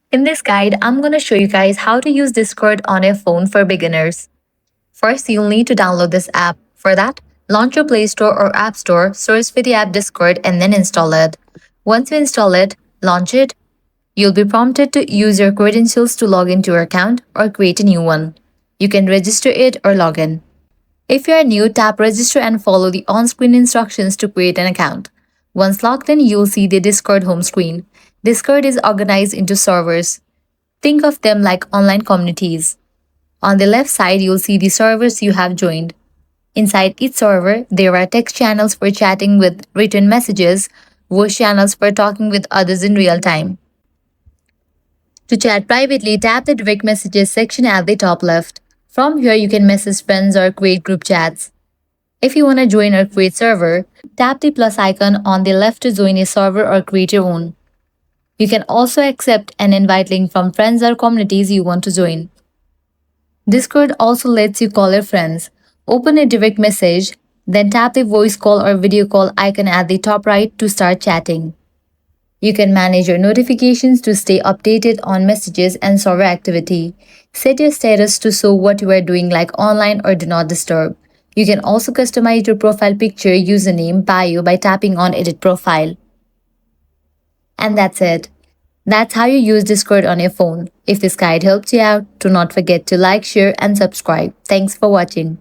In this guide, I'm going to show you guys how to use Discord on your phone for beginners. First, you'll need to download this app. For that, launch your Play Store or App Store, search for the app Discord, and then install it. Once you install it, launch it. You'll be prompted to use your credentials to log into your account or create a new one. You can register it or log in. If you are new, tap register and follow the on screen instructions to create an account. Once logged in, you'll see the Discord home screen. Discord is organized into servers. Think of them like online communities. On the left side, you'll see the servers you have joined. Inside each server, there are text channels for chatting with written messages, voice channels for talking with others in real time. To chat privately, tap the direct messages section at the top left. From here, you can message friends or create group chats. If you want to join or create server, tap the plus icon on the left to join a server or create your own. You can also accept an invite link from friends or communities you want to join. Discord also lets you call your friends. Open a direct message, then tap the voice call or video call icon at the top right to start chatting. You can manage your notifications to stay updated on messages and server activity. Set your status to show what you are doing, like online or do not disturb. You can also customize your profile picture, username, bio by tapping on Edit Profile. And that's it. That's how you use Discord on your phone. If this guide helped you out, do not forget to like, share, and subscribe. Thanks for watching.